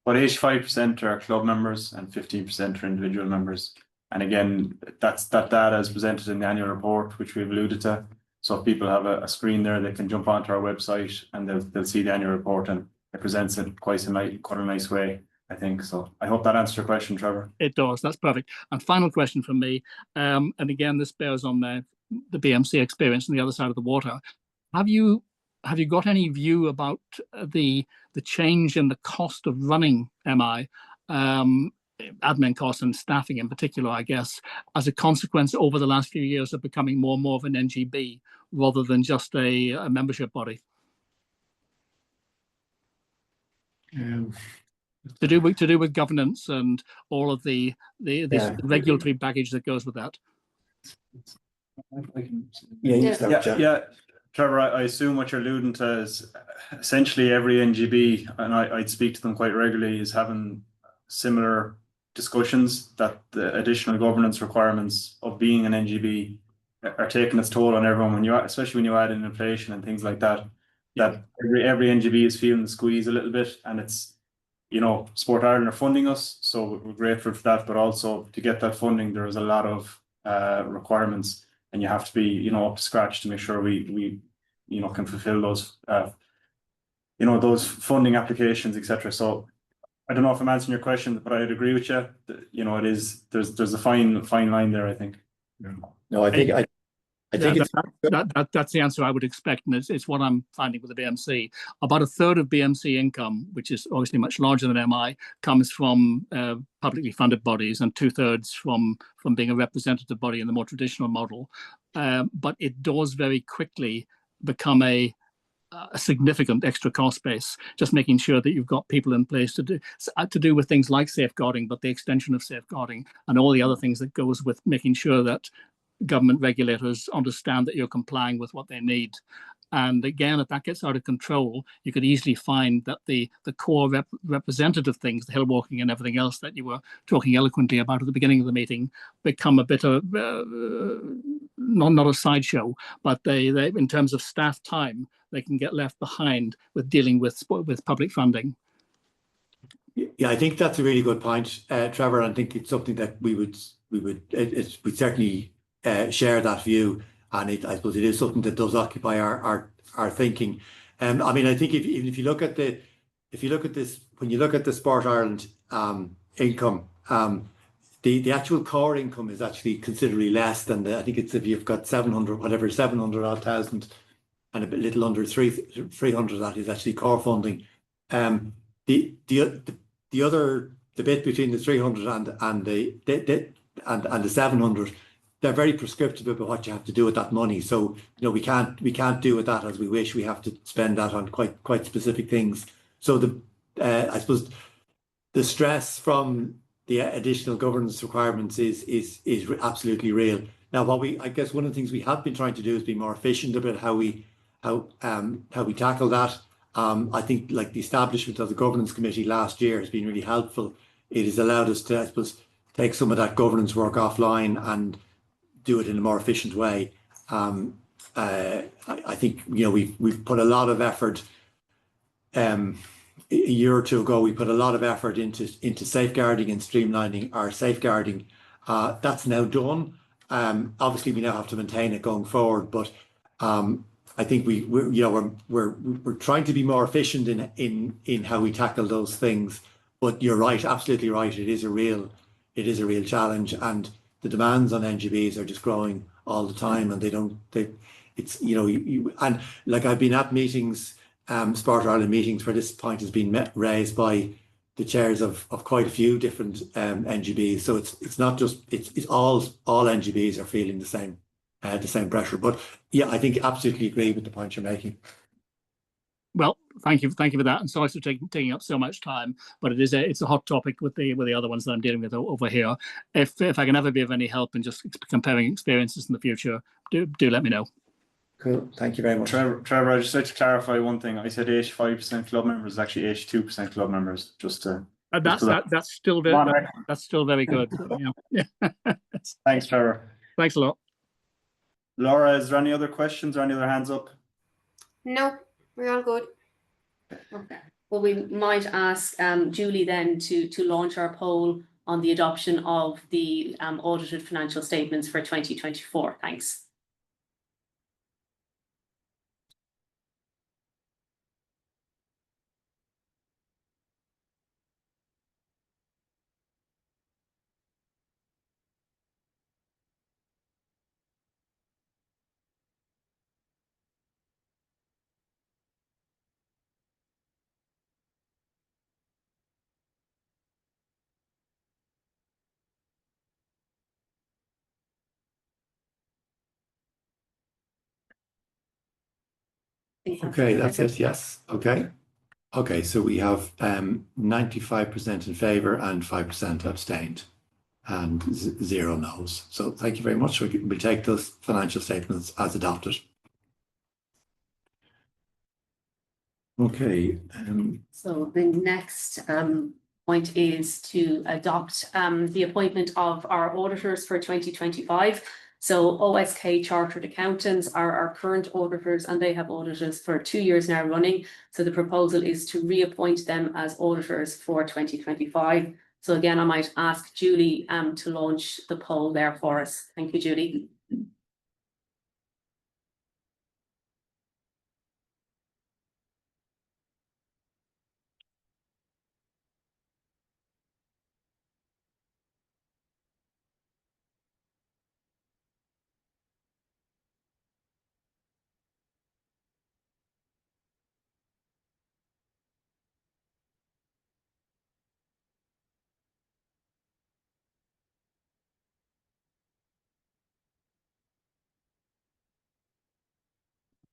But 85% are club members and 15% are individual members. And again, that data is presented in the annual report, which we've alluded to. So if people have a screen there, they can jump onto our website and they'll see the annual report, and it presents it quite a nice way, I think. So I hope that answers your question, Trevor. It does. That's perfect. And final question from me. And again, this bears on the BMC experience on the other side of the water. Have you got any view about the change in the cost of running MI, admin costs and staffing in particular, I guess, as a consequence over the last few years of becoming more and more of an NGB rather than just a membership body? To do with governance and all of the regulatory baggage that goes with that. Yeah. Trevor, I assume what you're alluding to is essentially every NGB, and I'd speak to them quite regularly, is having similar discussions that the additional governance requirements of being an NGB are taking its toll on everyone when especially when you add in inflation and things like that. That every NGB is feeling the squeeze a little bit, and it's, Sport Ireland are funding us, so we're grateful for that. But also to get that funding, there is a lot of requirements, and you have to be, up to scratch to make sure we can fulfill those, those funding applications, etc. So I don't know if I'm answering your question, but I'd agree with you. It is there's a fine line there, I think. No, I think that's the answer I would expect, and it's what I'm finding with the BMC. About a third of BMC income, which is obviously much larger than MI, comes from publicly funded bodies, and 2/3 from being a representative body in the more traditional model. But it does very quickly become a significant extra cost base, just making sure that you've got people in place to do with things like safeguarding, but the extension of safeguarding and all the other things that goes with making sure that government regulators understand that you're complying with what they need. And again, if that gets out of control, you could easily find that the core representative things, the hill walking and everything else that you were talking eloquently about at the beginning of the meeting, become a bit of not a sideshow, but they in terms of staff time, they can get left behind with dealing with public funding. Yeah, I think that's a really good point, Trevor. I think it's something that we'd certainly share that view, and I suppose it is something that does occupy our thinking. I mean, I think if you look at this, when you look at the Sport Ireland income, the actual core income is actually considerably less than I think it's, if you've got 700 odd thousand, and a bit little under 300 that is actually core funding. The bit between the 300 and the 700, they're very prescriptive about what you have to do with that money. So we can't do with that as we wish. We have to spend that on quite specific things. So I suppose the stress from the additional governance requirements is absolutely real. Now, I guess one of the things we have been trying to do is be more efficient about how we tackle that. I think like the establishment of the governance committee last year has been really helpful. It has allowed us to, I suppose, take some of that governance work offline and do it in a more efficient way. I think we've put a lot of effort. A year or two ago, we put a lot of effort into safeguarding and streamlining our safeguarding. That's now done. Obviously, we now have to maintain it going forward, but I think we're trying to be more efficient in how we tackle those things. But you're right, absolutely right. It is a real challenge, and the demands on NGBs are just growing all the time, and and like I've been at meetings, Sport Ireland meetings, where this point has been raised by the chairs of quite a few different NGBs. So it's not just it's all NGBs are feeling the same pressure. But yeah, I think absolutely agree with the point you're making. Well, thank you for that, and sorry for taking up so much time. But it's a hot topic with the other ones that I'm dealing with over here. If I can ever be of any help in just comparing experiences in the future, do let me know. Cool. Thank you very much, Trevor. I'd just like to clarify one thing. I said 85% club members, actually 82% club members. Just to that's still very good. Yeah. Thanks, Trevor. Thanks a lot. Laura, is there any other questions or any other hands up? No, we're all good. Okay. Well, we might ask Julie then to launch our poll on the adoption of the audited financial statements for 2024. Thanks. Okay, that's it. Yes. Okay. So we have 95% in favour and 5% abstained, and 0 no's. So thank you very much. We'll take those financial statements as adopted. Okay. So the next point is to adopt the appointment of our auditors for 2025. So OSK Chartered Accountants are our current auditors, and they have audited us for 2 years now running. So the proposal is to reappoint them as auditors for 2025. So again, I might ask Julie to launch the poll there for us. Thank you, Julie.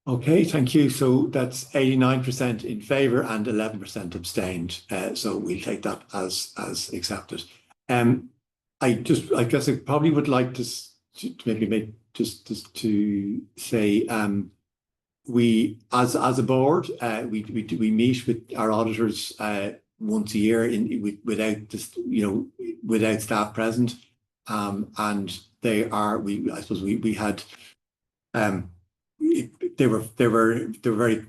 Okay, thank you. So that's 89% in favour and 11% abstained. So we'll take that as accepted. I guess I probably would like to maybe make just to say we as a board we meet with our auditors once a year without just without staff present, and I suppose we had they were very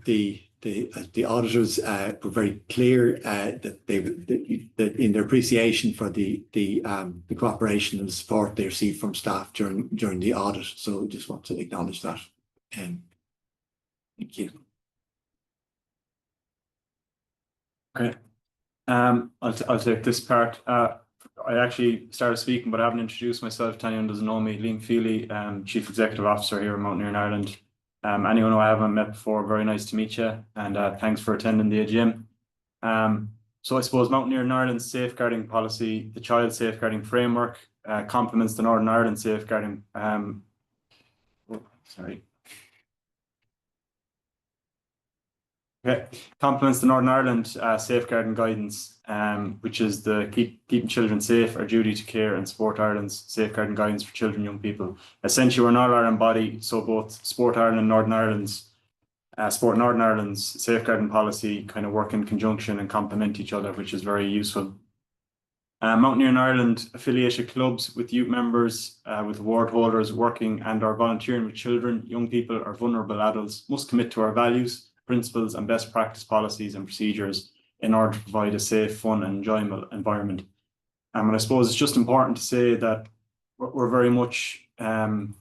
the auditors were very clear that that in their appreciation for the cooperation and support they received from staff during the audit. So I just want to acknowledge that. Thank you. Okay. I'll take this part. I actually started speaking, but I haven't introduced myself to anyone who doesn't know me. Liam Feely, Chief Executive Officer here at Mountaineering Ireland. Anyone who I haven't met before, very nice to meet you, and thanks for attending the AGM. So I suppose Mountaineering Ireland's safeguarding policy, the child safeguarding framework, complements the Northern Ireland safeguarding. Okay, complements the Northern Ireland safeguarding guidance, which is the keeping children safe, our duty to care and support Ireland's safeguarding guidance for children and young people. Essentially, we're an all-Ireland body, so both Sport Ireland and Northern Ireland's safeguarding policy kind of work in conjunction and complement each other, which is very useful. Mountaineering Ireland affiliated clubs with youth members, with award holders working and or volunteering with children, young people or vulnerable adults must commit to our values, principles and best practice policies and procedures in order to provide a safe, fun and enjoyable environment. And I suppose it's just important to say that we're very much trying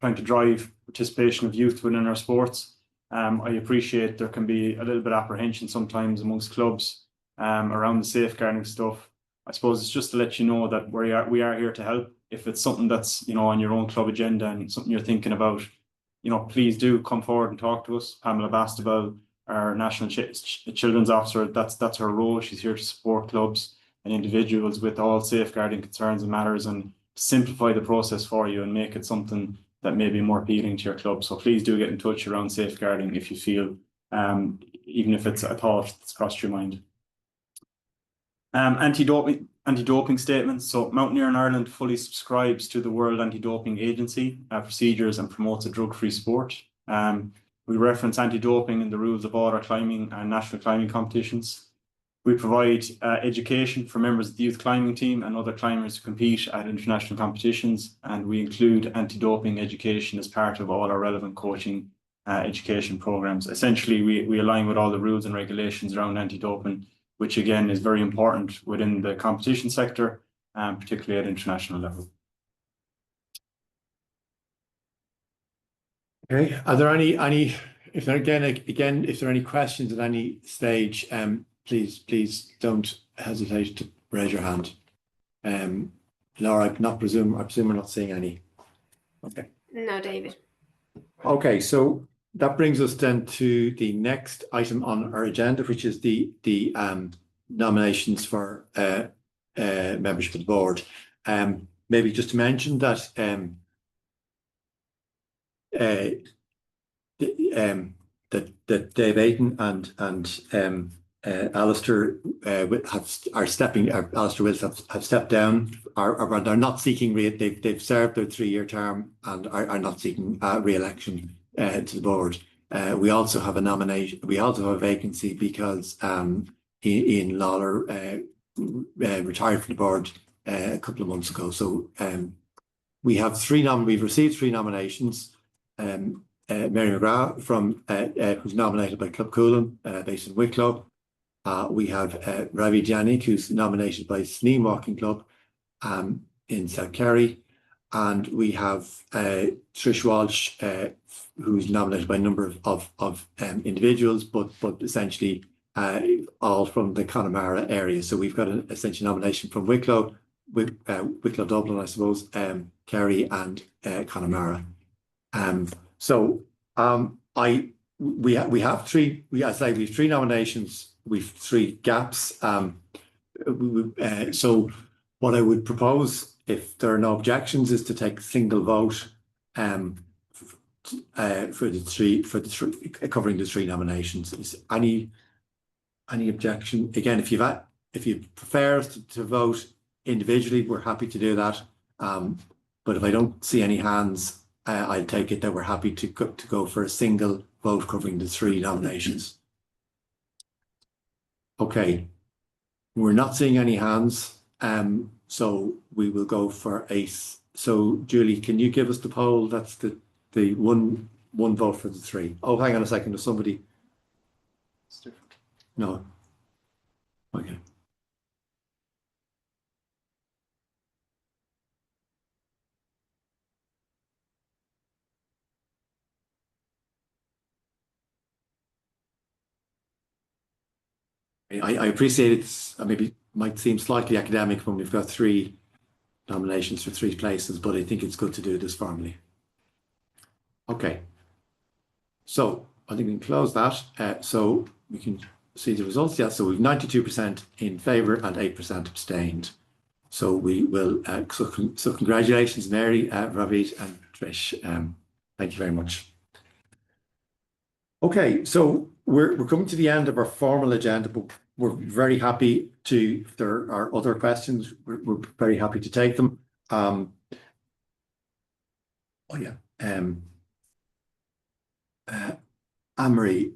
to drive participation of youth within our sports. I appreciate there can be a little bit of apprehension sometimes amongst clubs around the safeguarding stuff. I suppose it's just to let you know that we are here to help. If it's something that's on your own club agenda and something you're thinking about, please do come forward and talk to us. Pamela Bastable, our National Children's Officer, that's her role. She's here to support clubs and individuals with all safeguarding concerns and matters and simplify the process for you and make it something that may be more appealing to your club. So please do get in touch around safeguarding if you feel, even if it's a thought that's crossed your mind. Anti-doping statements. So Mountaineering Ireland fully subscribes to the World Anti-Doping Agency procedures and promotes a drug-free sport. We reference anti-doping in the rules of all our climbing and national climbing competitions. We provide education for members of the youth climbing team and other climbers who compete at international competitions, and we include anti-doping education as part of all our relevant coaching education programs. Essentially, we align with all the rules and regulations around anti-doping, which again is very important within the competition sector, particularly at international level. Okay, are there any if there are any questions at any stage, please don't hesitate to raise your hand. Laura, I presume we're not seeing any. Okay. No, David. Okay, so that brings us then to the next item on our agenda, which is the nominations for membership of the board. Maybe just to mention that that Dave Ayton and Alistair Alistair Wills have stepped down, or they're not seeking they've served their 3-year term and are not seeking re-election to the board. We also have a nomination. We also have a vacancy because Ian Lawler retired from the board a couple of months ago. So we have we've received 3 nominations. Mary McGrath who's nominated by Club Coolin, based in Wicklow. We have Ravi Janik, who's nominated by Sneem Walking Club in South Kerry. And we have Trish Walsh, who's nominated by a number of individuals, but essentially all from the Connemara area. So we've got an essential nomination from Wicklow, Wicklow Dublin, I suppose, Kerry and Connemara. We have 3. We have 3 nominations. We've 3 gaps. So what I would propose, if there are no objections, is to take a single vote for the 3 covering the 3 nominations. Is any objection? Again, if you prefer us to vote individually, we're happy to do that. But if I don't see any hands, I'll take it that we're happy to go for a single vote covering the 3 nominations. Okay, we're not seeing any hands, so we will go for so Julie, can you give us the poll? That's the one vote for the 3. Oh, hang on a second, there's somebody. It's different. No. Okay. I appreciate it. Maybe might seem slightly academic when we've got 3 nominations for 3 places, but I think it's good to do this formally. Okay. So I think we can close that. So we can see the results. Yeah. So we've 92% in favour and 8% abstained. So we will. So congratulations, Mary, Ravid, and Trish. Thank you very much. Okay, so we're coming to the end of our formal agenda, but we're very happy to, if there are other questions, we're very happy to take them. Oh yeah, Anne-Marie,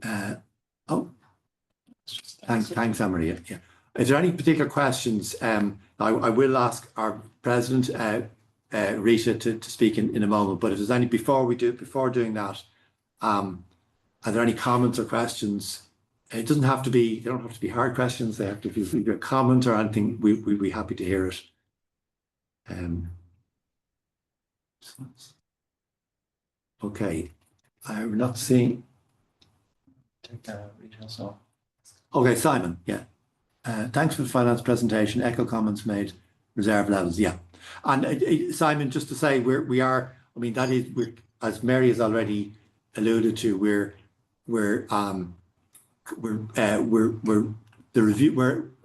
thanks Anne-Marie. Yeah. Is there any particular questions? I will ask our president, Rita, to speak in a moment, but if there's any, before doing that, are there any comments or questions? It doesn't have to be, they don't have to be hard questions. They have to be, if you have a comment or anything, we'd be happy to hear it. Okay, I'm not seeing. Okay, Simon, yeah. Thanks for the finance presentation. Echo comments made, reserve levels, yeah. And Simon, just to say, we are, I mean, that is, as Mary has already alluded to,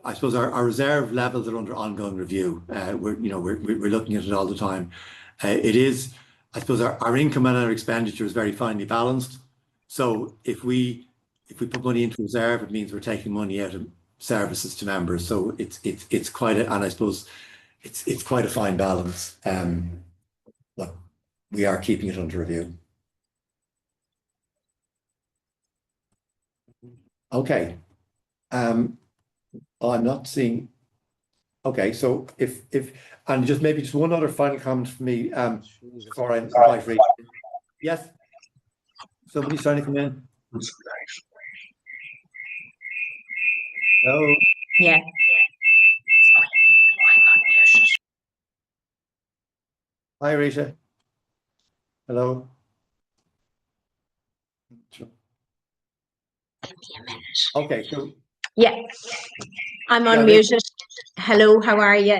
I suppose our reserve levels are under ongoing review. We're looking at it all the time. It is, I suppose, our income and our expenditure is very finely balanced. So if we put money into reserve, it means we're taking money out of services to members. So it's quite a, and I suppose it's quite a fine balance. But we are keeping it under review. Okay. I'm not seeing. Okay, so if and just maybe just one other final comment for me before I invite Rachel. Yes. Somebody's trying to come in. No. Yeah. Hi, Rita. Hello. Okay, so yeah, I'm unmuted. Hello, how are you?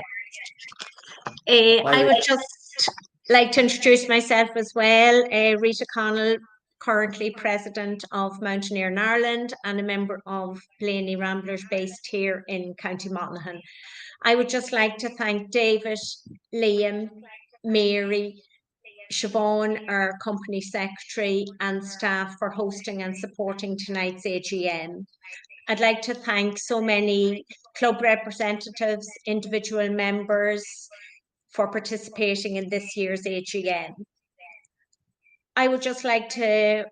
I would just like to introduce myself as well. Rita Connell, currently president of Mountaineering Ireland and a member of Blaney Ramblers based here in County Monaghan. I would just like to thank David, Liam, Mary, Siobhan, our company secretary, and staff for hosting and supporting tonight's AGM. I'd like to thank so many club representatives, individual members for participating in this year's AGM. I would just like to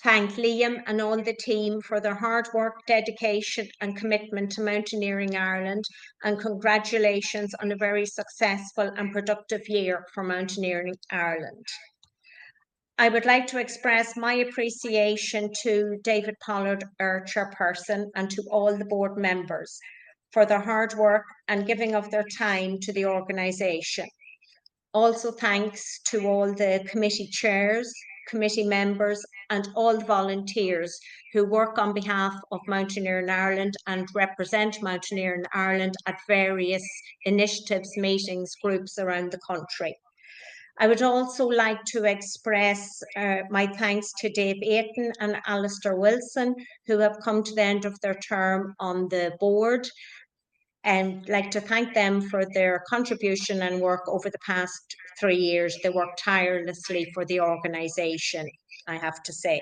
thank Liam and all the team for their hard work, dedication and commitment to Mountaineering Ireland, and congratulations on a very successful and productive year for Mountaineering Ireland. I would like to express my appreciation to David Pollard, our chairperson, and to all the board members for their hard work and giving of their time to the organisation. Also thanks to all the committee chairs, committee members and all the volunteers who work on behalf of Mountaineering Ireland and represent Mountaineering Ireland at various initiatives, meetings, groups around the country. I would also like to express my thanks to Dave Ayton and Alistair Wilson, who have come to the end of their term on the board, and like to thank them for their contribution and work over the past 3 years. They worked tirelessly for the organisation, I have to say.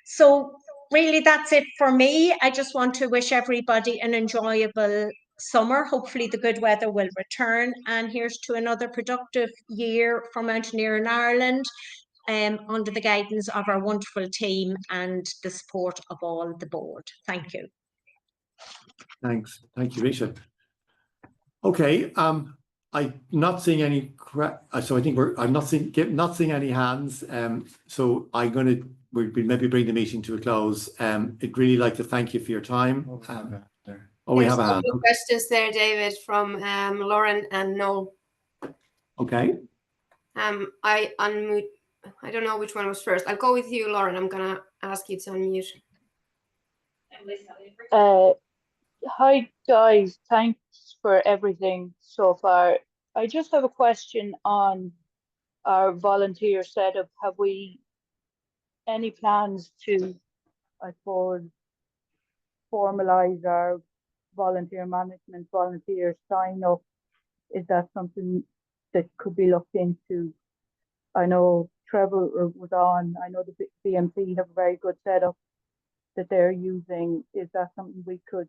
So really that's it for me. I just want to wish everybody an enjoyable summer. Hopefully the good weather will return, and here's to another productive year for Mountaineering Ireland under the guidance of our wonderful team and the support of all the board. Thank you. Thanks. Thank you, Risha. Okay, I'm not seeing any so I think I'm not seeing any hands. So we'll maybe bring the meeting to a close. I'd really like to thank you for your time. We have a hand. Questions there, David, from Lauren and Noel. Okay. I unmute. I don't know which one was first. I'll go with you, Lauren. I'm gonna ask you to unmute. Hi guys, thanks for everything so far. I just have a question on our volunteer setup. Have we any plans to, I suppose, formalise our volunteer management, volunteer sign up? Is that something that could be looked into? I know Trevor was on. I know the BMC have a very good setup that they're using. Is that something we could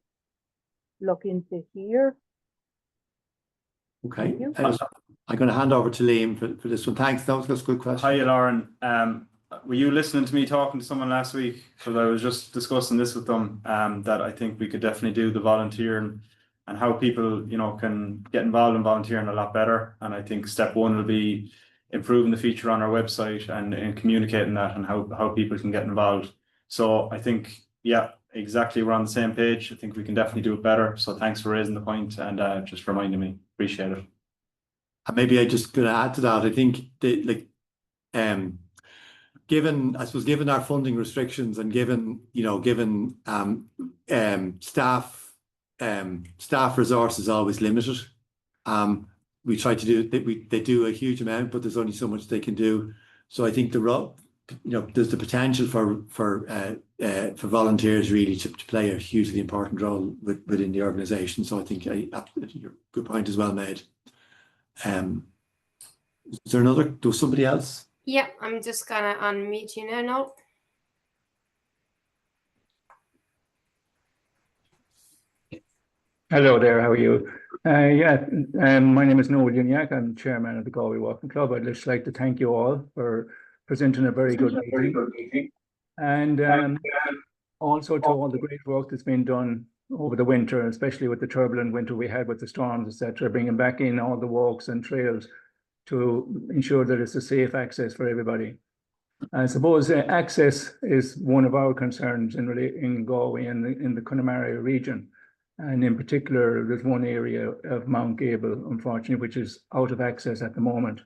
look into here? Okay. I'm going to hand over to Liam for this one. Thanks. That was a good question. Hi, Lauren. Were you listening to me talking to someone last week? Because I was just discussing this with them, that I think we could definitely do the volunteer and how people, can get involved in volunteering a lot better. And I think step one will be improving the feature on our website and communicating that and how people can get involved. So I think, yeah, exactly. We're on the same page. I think we can definitely do it better. So thanks for raising the point and just reminding me. Appreciate it. And maybe I just going to add to that. I think that, given our funding restrictions and given staff resources always limited, we try to do they do a huge amount, but there's only so much they can do. So I think there's the potential for volunteers really to play a hugely important role within the organisation. So I think your good point is well made. Is there another? Do somebody else? Yeah, I'm just gonna unmute you now. No. Hello there, how are you? My name is Noel Juniak. I'm chairman of the Galway Walking Club. I'd just like to thank you all for presenting a very good meeting. And also to all the great work that's been done over the winter, especially with the turbulent winter we had with the storms, etc., bringing back in all the walks and trails to ensure that it's a safe access for everybody. I suppose access is one of our concerns in Galway and in the Connemara region. And in particular, there's one area of Mount Gable, unfortunately, which is out of access at the moment.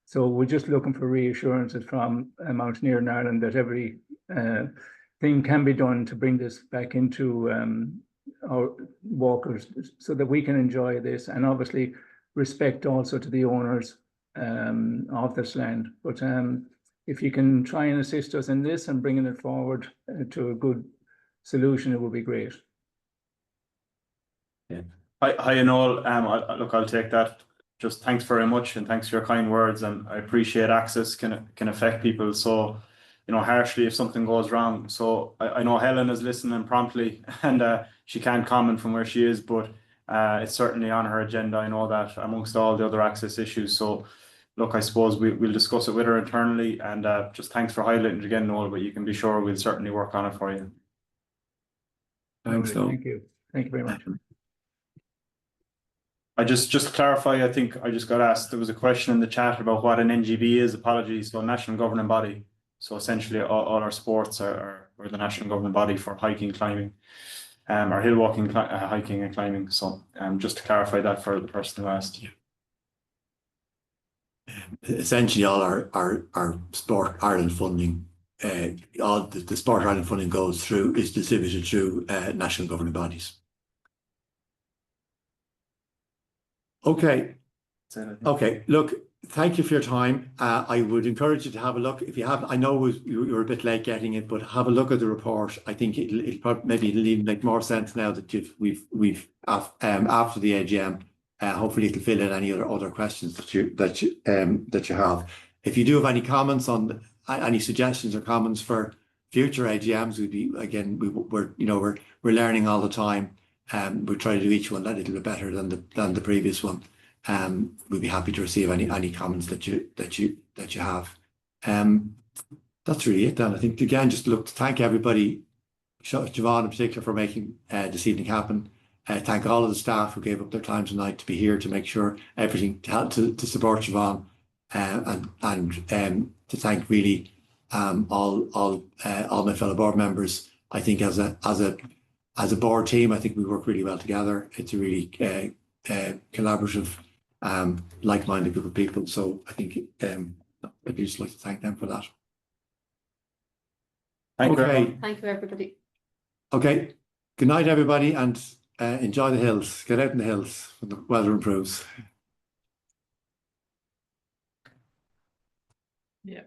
So we're just looking for reassurances from Mountaineering Ireland that every thing can be done to bring this back into our walkers so that we can enjoy this, and obviously respect also to the owners of this land. But if you can try and assist us in this and bringing it forward to a good solution, it would be great. Yeah. Hi, Noel. Look, I'll take that. Just thanks very much, and thanks for your kind words. And I appreciate access can affect people so, harshly if something goes wrong. So I know Helen is listening promptly, and she can't comment from where she is, but it's certainly on her agenda. I know that amongst all the other access issues. So look, I suppose we'll discuss it with her internally, and just thanks for highlighting it again, Noel, but you can be sure we'll certainly work on it for you. Thanks, Noel. Thank you. Thank you very much. I just to clarify, I think I just got asked, there was a question in the chat about what an NGB is. Apologies. So national governing body. So essentially all our sports are the national governing body for hiking, climbing, or hill walking, hiking and climbing. So just to clarify that for the person who asked. Essentially all our Sport Ireland funding, all the Sport Ireland funding is distributed through national governing bodies. Okay. Okay. Look, thank you for your time. I would encourage you to have a look. If you have, I know you were a bit late getting it, but have a look at the report. I think it'll probably even make more sense now that we've after the AGM. Hopefully it'll fill in any other questions that you have. If you do have any comments on any suggestions or comments for future AGMs, we're learning all the time. We'll try to do each one a little bit better than the previous one. We'd be happy to receive any comments that you have. That's really it then. I think again, just look to thank everybody, Siobhan in particular, for making this evening happen. Thank all of the staff who gave up their time tonight to be here to make sure everything to support Siobhan, and to thank really all my fellow board members. I think as a board team, I think we work really well together. It's a really collaborative, like-minded group of people. So I think I'd just like to thank them for that. Thank you. Thank you, everybody. Okay. Good night, everybody, and enjoy the hills. Get out in the hills when the weather improves. Yeah.